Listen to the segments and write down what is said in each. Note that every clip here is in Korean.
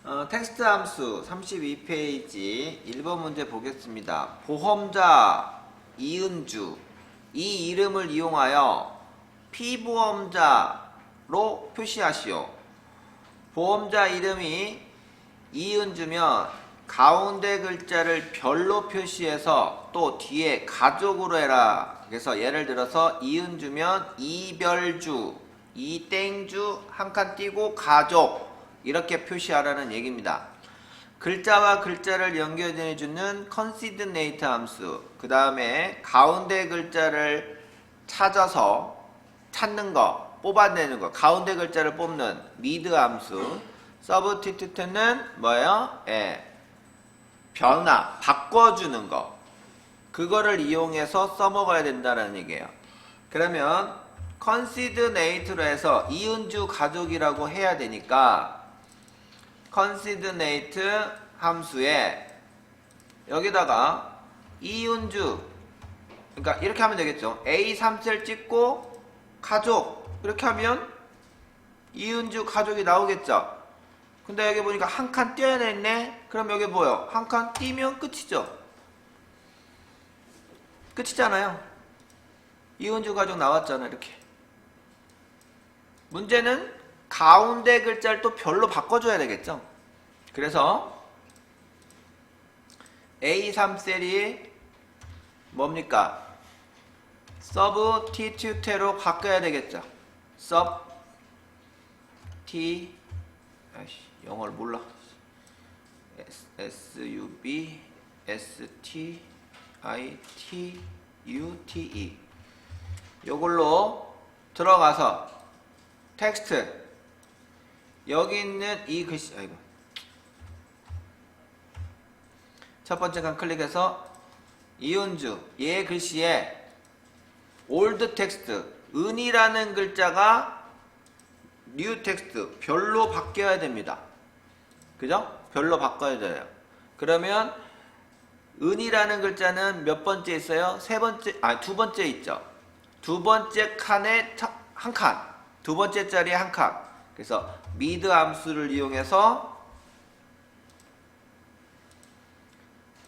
텍스트 함수 32페이지 1번 문제 보겠습니다. 보험자 이은주 이 이름을 이용하여 피보험자로 표시하시오. 보험자 이름이 이은주면 가운데 글자를 별로 표시해서 또 뒤에 가족으로 해라. 그래서 예를 들어서 이은주면 이별주, 이땡주 한 칸 띄고 가족 이렇게 표시하라는 얘기입니다. 글자와 글자를 연결해주는 컨시드네이트 함수, 그 다음에 가운데 글자를 찾는 거, 뽑아내는 거, 가운데 글자를 뽑는 미드 함수, 서브티튜트는 뭐예요? 변화, 바꿔주는 거, 그거를 이용해서 써먹어야 된다는 얘기예요. 그러면 컨시드네이트로 해서 이은주 가족이라고 해야 되니까 컨시드네이트 함수에 여기다가 이은주, 그러니까 이렇게 하면 되겠죠. A3셀 찍고 가족 이렇게 하면 이은주 가족이 나오겠죠. 근데 여기 보니까 한 칸 띄어냈네. 그럼 여기 뭐요? 한 칸 띄면 끝이죠. 끝이잖아요. 이은주 가족 나왔잖아. 이렇게. 문제는 가운데 글자를 또 별로 바꿔줘야 되겠죠. 그래서 A3셀이 뭡니까? 서브티튜트로 바꿔야 되겠죠. 영어를 몰라. SUBSTITUTE 요걸로 들어가서 텍스트 여기 있는 이 글씨, 첫 번째 칸 클릭해서 이은주 얘 글씨에 올드 텍스트 은이라는 글자가 뉴 텍스트 별로 바뀌어야 됩니다. 그죠? 별로 바꿔야 돼요. 그러면 은이라는 글자는 몇 번째 있어요? 두 번째 있죠. 두 번째 칸에 한 칸, 두 번째 자리에 한 칸. 그래서 미드 함수를 이용해서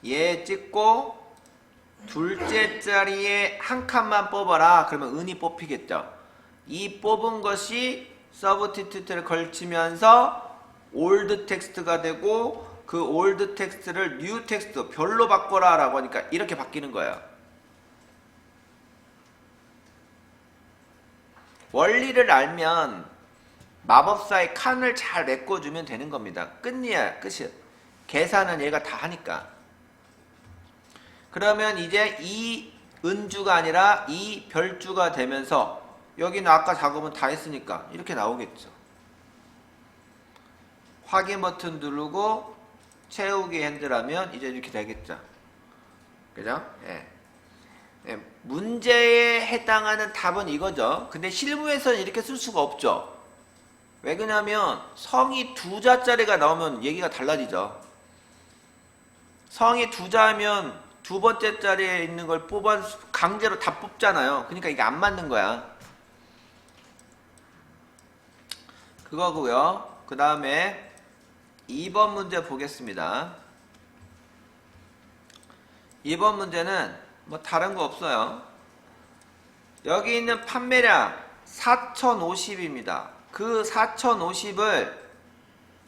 얘 찍고 둘째 자리에 한 칸만 뽑아라. 그러면 은이 뽑히겠죠. 이 뽑은 것이 서브티튜트를 걸치면서 올드 텍스트가 되고 그 올드 텍스트를 뉴 텍스트 별로 바꿔라 라고 하니까 이렇게 바뀌는 거예요. 원리를 알면 마법사의 칸을 잘 메꿔주면 되는 겁니다. 끝이야. 계산은 얘가 다 하니까. 그러면 이제 이 은주가 아니라 이 별주가 되면서 여기는 아까 작업은 다 했으니까 이렇게 나오겠죠. 확인 버튼 누르고 채우기 핸들하면 이제 이렇게 되겠죠. 그죠? 문제에 해당하는 답은 이거죠. 근데 실무에서는 이렇게 쓸 수가 없죠. 왜 그러냐면 성이 두 자짜리가 나오면 얘기가 달라지죠. 성이 두 자면 두 번째 자리에 있는 걸 강제로 다 뽑잖아요. 그러니까 이게 안 맞는 거야. 그거고요. 그 다음에 2번 문제 보겠습니다. 2번 문제는 뭐 다른 거 없어요. 여기 있는 판매량 4050입니다. 그 4050을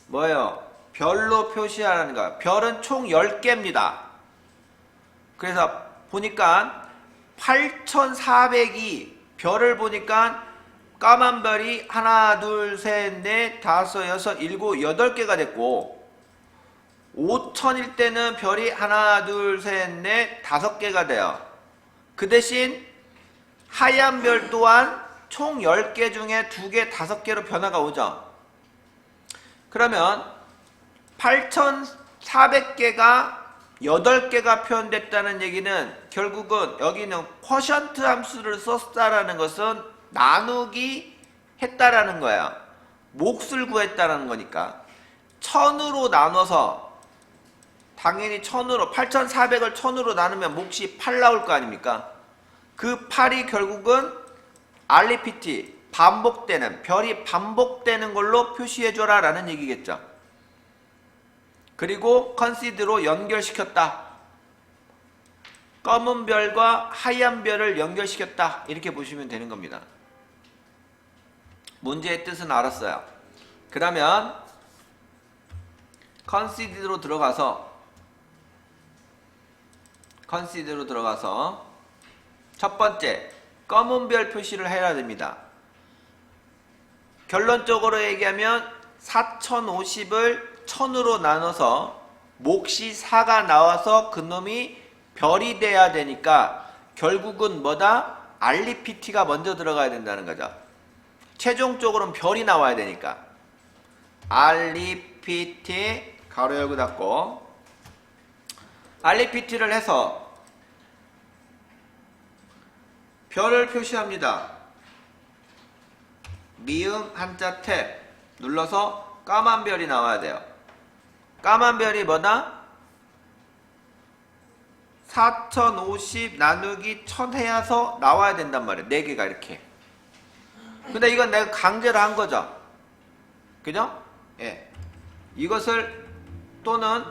뭐예요? 별로 표시하라는 거야. 별은 총 10개입니다. 그래서 보니까 8400이 별을 보니까 까만 별이 하나, 둘, 셋, 넷, 다섯, 여섯, 일곱, 8개가 됐고 5000일 때는 별이 하나, 둘, 셋, 넷, 5개가 돼요. 그 대신 하얀 별 또한 총 10개 중에 2개, 5개로 변화가 오죠. 그러면 8400개가 8개가 표현됐다는 얘기는 결국은 여기는 쿼션트 함수를 썼다라는 것은 나누기 했다라는 거야. 몫을 구했다라는 거니까 1000으로 나눠서 당연히 8400을 1000으로 나누면 몫이 8 나올 거 아닙니까? 그 8이 결국은 반복되는 별이 반복되는 걸로 표시해줘라 라는 얘기겠죠. 그리고 컨시드로 연결시켰다. 검은 별과 하얀 별을 연결시켰다. 이렇게 보시면 되는 겁니다. 문제의 뜻은 알았어요. 그러면 컨시드로 들어가서 첫 번째 검은 별 표시를 해야 됩니다. 결론적으로 얘기하면 4050을 1000으로 나눠서 몫이 4가 나와서 그놈이 별이 돼야 되니까 결국은 뭐다? RPT가 먼저 들어가야 된다는 거죠. 최종적으로는 별이 나와야 되니까 RPT 가로 열고 닫고 RPT를 해서 별을 표시합니다. 미음 한자 탭 눌러서 까만 별이 나와야 돼요. 까만 별이 뭐다? 4050 나누기 1000 해서 나와야 된단 말이에요. 4개가 이렇게. 근데 이건 내가 강제로 한 거죠. 그죠? 예. 이것을 또는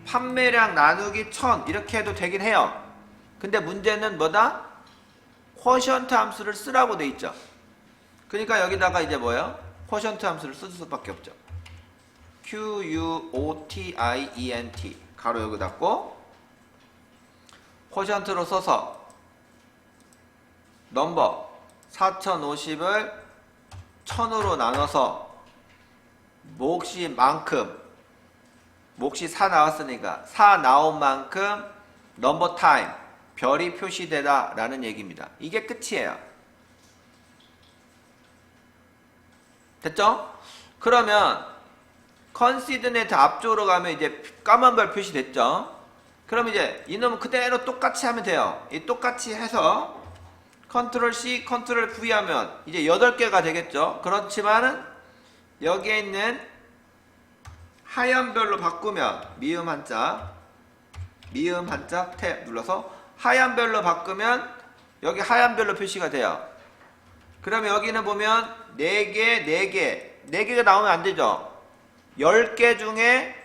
판매량 나누기 1000 이렇게 해도 되긴 해요. 근데 문제는 뭐다? 쿼션트 함수를 쓰라고 돼 있죠. 그러니까 여기다가 이제 뭐예요? 쿼션트 함수를 쓸 수밖에 없죠. QUOTIENT 가로 열고 닫고 쿼션트로 써서 넘버 4050을 1000으로 나눠서 몫이 4 나왔으니까 4 나온 만큼 넘버 타임 별이 표시되다 라는 얘기입니다. 이게 끝이에요. 됐죠? 그러면 컨시드네트 앞쪽으로 가면 이제 까만 별 표시됐죠? 그럼 이제 이놈은 그대로 똑같이 하면 돼요. 이 똑같이 해서 컨트롤 C, 컨트롤 V 하면 이제 8개가 되겠죠? 그렇지만은 여기에 있는 하얀 별로 바꾸면 미음 한자 탭 눌러서 하얀 별로 바꾸면 여기 하얀 별로 표시가 돼요. 그러면 여기는 보면 4개가 나오면 안 되죠. 10개 중에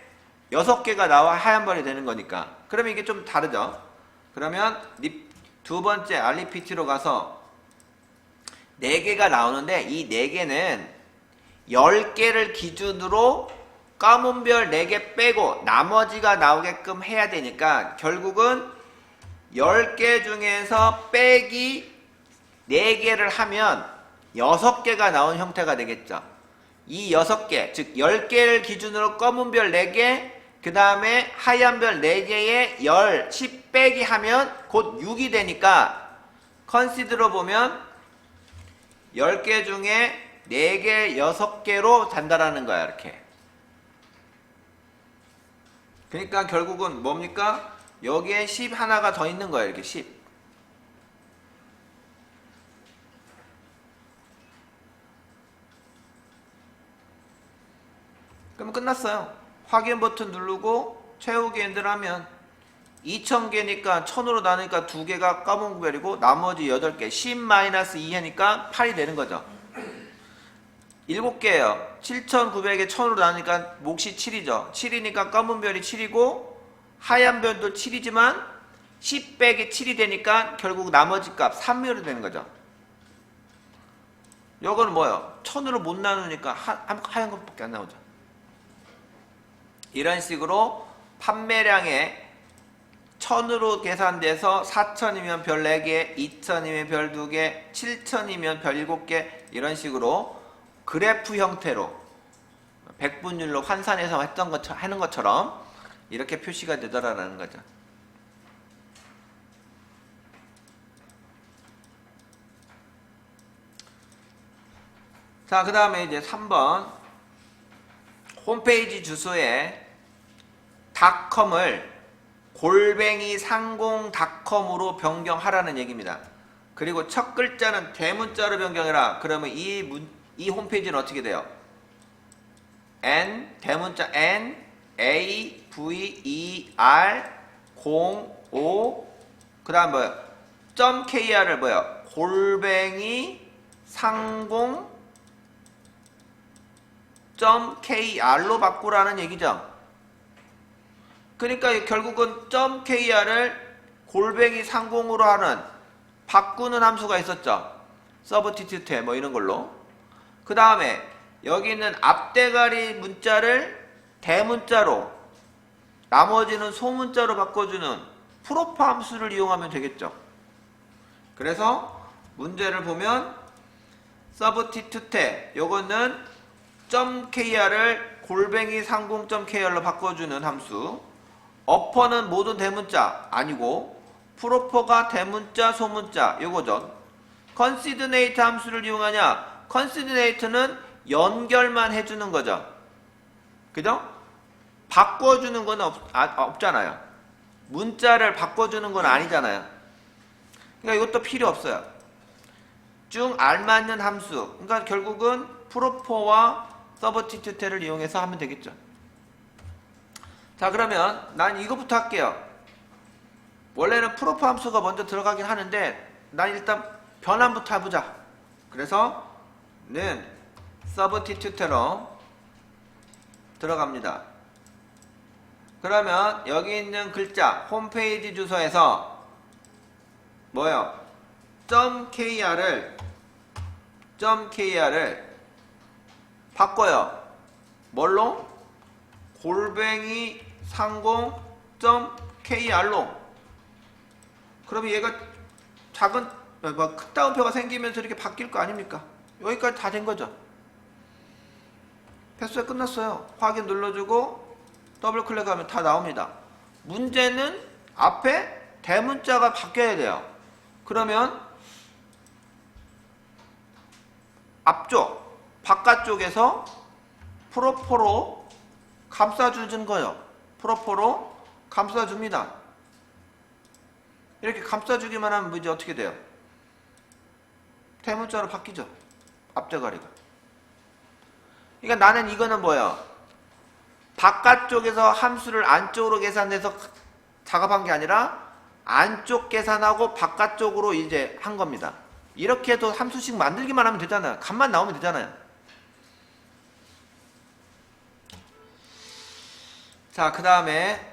6개가 나와 하얀 별이 되는 거니까. 그러면 이게 좀 다르죠. 그러면 두 번째 RPT로 가서 4개가 나오는데 이 4개는 10개를 기준으로 검은 별 4개 빼고 나머지가 나오게끔 해야 되니까 결국은 10개 중에서 빼기 4개를 하면 6개가 나온 형태가 되겠죠. 이 6개, 즉 10개를 기준으로 검은 별 4개, 그 다음에 하얀 별 4개에 10 빼기 하면 곧 6이 되니까 컨시드로 보면 10개 중에 4개, 6개로 단다라는 거야. 이렇게. 그러니까 결국은 뭡니까? 여기에 10 하나가 더 있는 거예요. 이렇게 10. 그럼 끝났어요. 확인 버튼 누르고 채우기 엔드를 하면 2000개니까 1000으로 나누니까 2개가 검은 별이고 나머지 8개 10-2 하니까 8이 되는 거죠. 7개예요. 7900에 1000으로 나누니까 몫이 7이죠. 7이니까 검은 별이 7이고 하얀 별도 7이지만 10 빼기 7이 되니까 결국 나머지 값 3으로 되는 거죠. 이거는 뭐예요? 1000으로 못 나누니까 하얀 것밖에 안 나오죠. 이런 식으로 판매량에 1000으로 계산돼서 4000이면 별 4개, 2000이면 별 2개, 7000이면 별 7개 이런 식으로 그래프 형태로 백분율로 환산해서 하는 것처럼 이렇게 표시가 되더라라는 거죠. 자, 그 다음에 이제 3번 홈페이지 주소에 닷컴을 골뱅이 상공닷컴으로 변경하라는 얘기입니다. 그리고 첫 글자는 대문자로 변경해라. 그러면 이 홈페이지는 어떻게 돼요? 대문자 N A V E R 05 그 다음 뭐예요? .kr을 뭐예요? 골뱅이 상공 .kr로 바꾸라는 얘기죠. 그러니까 결국은 .kr을 골뱅이 상공으로 하는 바꾸는 함수가 있었죠. 서브티튜트 뭐 이런 걸로. 그 다음에 여기 있는 앞대가리 문자를 대문자로 나머지는 소문자로 바꿔주는 프로프 함수를 이용하면 되겠죠. 그래서 문제를 보면 서브티튜트 요거는 .kr을 골뱅이 상공.kr로 바꿔주는 함수. 어퍼는 모든 대문자 아니고 프로퍼가 대문자 소문자 요거죠. 컨시드네이트 함수를 이용하냐? 컨시드네이트는 연결만 해주는 거죠. 그죠? 바꿔주는 건 없잖아요. 문자를 바꿔주는 건 아니잖아요. 그러니까 이것도 필요 없어요. 쭉 알맞는 함수. 그러니까 결국은 프로퍼와 서브티튜트를 이용해서 하면 되겠죠. 자, 그러면 난 이거부터 할게요. 원래는 프로퍼 함수가 먼저 들어가긴 하는데 난 일단 변환부터 해보자. 그래서 는 서브티튜트로 들어갑니다. 그러면 여기 있는 글자 홈페이지 주소에서 뭐요? .kr을 바꿔요. 뭘로? 골뱅이 상공 .kr로. 그러면 얘가 작은 큰 따옴표가 생기면서 이렇게 바뀔 거 아닙니까? 여기까지 다 된 거죠. 패스가 끝났어요. 확인 눌러주고 더블 클릭하면 다 나옵니다. 문제는 앞에 대문자가 바뀌어야 돼요. 그러면 앞쪽 바깥쪽에서 프로포로 감싸주는 거예요. 프로포로 감싸줍니다. 이렇게 감싸주기만 하면 이제 어떻게 돼요? 대문자로 바뀌죠. 앞대가리가. 그러니까 나는 이거는 뭐예요? 바깥쪽에서 함수를 안쪽으로 계산해서 작업한 게 아니라 안쪽 계산하고 바깥쪽으로 이제 한 겁니다. 이렇게 해도 함수식 만들기만 하면 되잖아요. 값만 나오면 되잖아요. 자, 그 다음에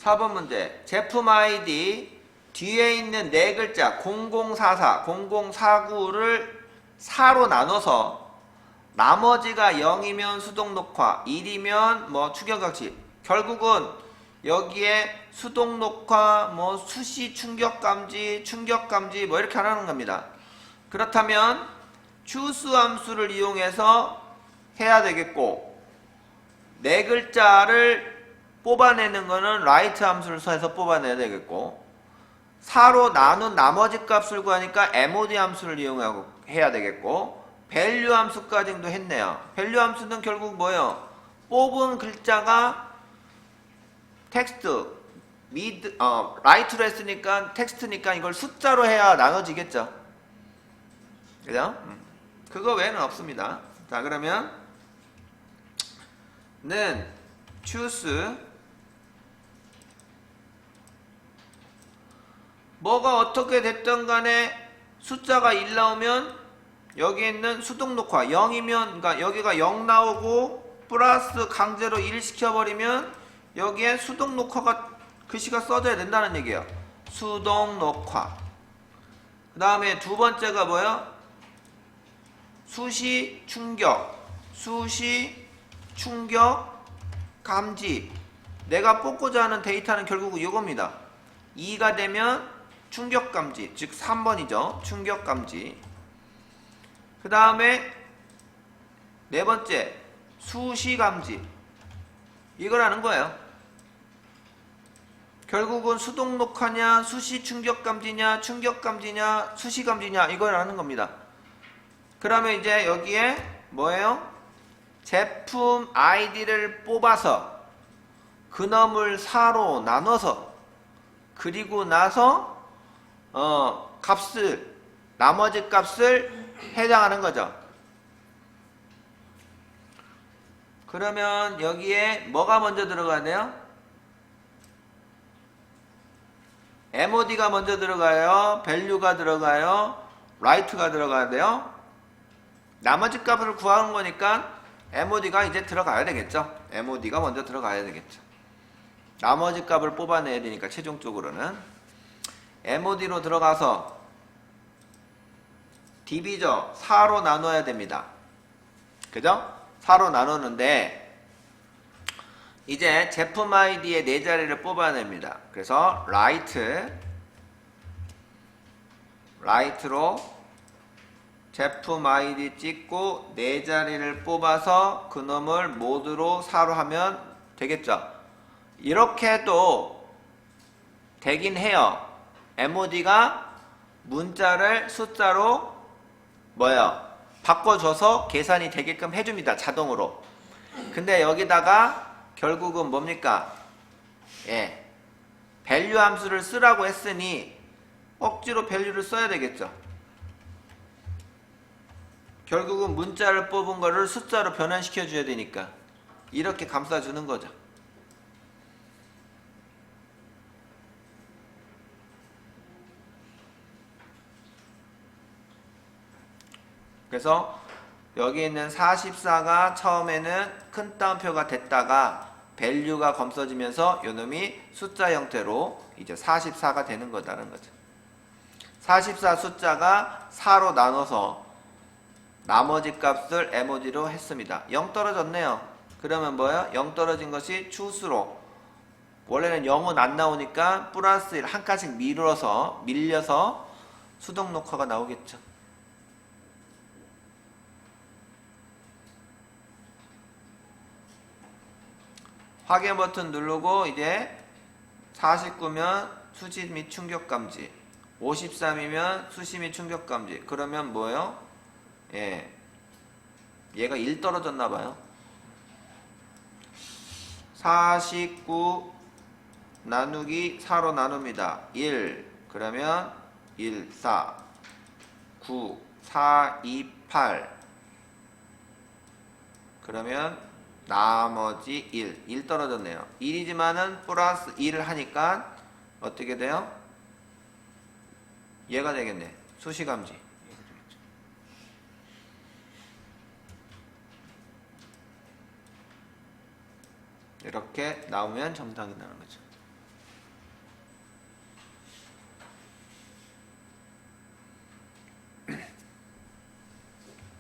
4번 문제. 제품 아이디 뒤에 있는 네 글자 0044, 0049를 4로 나눠서 나머지가 0이면 수동 녹화, 1이면 뭐 추격각지. 결국은 여기에 수동 녹화, 뭐 수시 충격 감지, 충격 감지 뭐 이렇게 하라는 겁니다. 그렇다면 choose 함수를 이용해서 해야 되겠고, 네 글자를 뽑아내는 거는 write 함수를 써서 뽑아내야 되겠고, 4로 나눈 나머지 값을 구하니까 mod 함수를 이용하고 해야 되겠고, value 함수까지도 했네요. value 함수는 결국 뭐예요? 뽑은 글자가 텍스트, write로 했으니까 텍스트니까 이걸 숫자로 해야 나눠지겠죠. 그죠? 그거 외에는 없습니다. 자, 그러면 는 choose 뭐가 어떻게 됐든 간에 숫자가 1 나오면 여기 있는 수동 녹화 0이면, 그러니까 여기가 0 나오고 플러스 강제로 1 시켜버리면 여기에 수동 녹화가 글씨가 써져야 된다는 얘기예요. 수동 녹화. 그 다음에 두 번째가 뭐예요? 수시 충격. 수시 충격 감지. 내가 뽑고자 하는 데이터는 결국 이겁니다. 2가 되면 충격 감지, 즉 3번이죠. 충격 감지. 그 다음에 네 번째 수시 감지. 이거라는 거예요. 결국은 수동 녹화냐, 수시 충격 감지냐, 충격 감지냐, 수시 감지냐 이거라는 겁니다. 그러면 이제 여기에 뭐예요? 제품 아이디를 뽑아서 그놈을 4로 나눠서 그리고 나서 값을, 나머지 값을 해당하는 거죠. 그러면 여기에 뭐가 먼저 들어가네요? mod가 먼저 들어가요. value가 들어가요. write가 들어가야 돼요. 나머지 값을 구하는 거니까 MOD가 이제 들어가야 되겠죠. MOD가 먼저 들어가야 되겠죠. 나머지 값을 뽑아내야 되니까 최종적으로는 MOD로 들어가서 디비저 4로 나눠야 됩니다. 그죠? 4로 나누는데 이제 제품 아이디의 네 자리를 뽑아냅니다. 그래서 라이트로 제품 아이디 찍고 네 자리를 뽑아서 그놈을 모드로 4로 하면 되겠죠. 이렇게 해도 되긴 해요. MOD가 문자를 숫자로 바꿔줘서 계산이 되게끔 해줍니다. 자동으로. 근데 여기다가 결국은 뭡니까? 밸류 함수를 쓰라고 했으니 억지로 밸류를 써야 되겠죠. 결국은 문자를 뽑은 거를 숫자로 변환시켜 줘야 되니까 이렇게 감싸주는 거죠. 그래서 여기 있는 44가 처음에는 큰 따옴표가 됐다가 밸류가 검써지면서 요놈이 숫자 형태로 이제 44가 되는 거다는 거죠. 44 숫자가 4로 나눠서 나머지 값을 MOD로 했습니다. 0 떨어졌네요. 그러면 뭐예요? 0 떨어진 것이 추수로 원래는 0은 안 나오니까 플러스 1 한 칸씩 밀려서 수동 녹화가 나오겠죠. 확인 버튼 누르고 이제 49면 수지 및 충격 감지, 53이면 수시 및 충격 감지. 그러면 뭐예요? 얘가 1 떨어졌나 봐요. 49 나누기 4로 나눕니다. 1 그러면 1, 4 9, 4, 2, 8 그러면 나머지 1 떨어졌네요. 1이지만은 플러스 1을 하니까 어떻게 돼요? 얘가 되겠네. 수시감지. 이렇게 나오면 정상이 나는 거죠.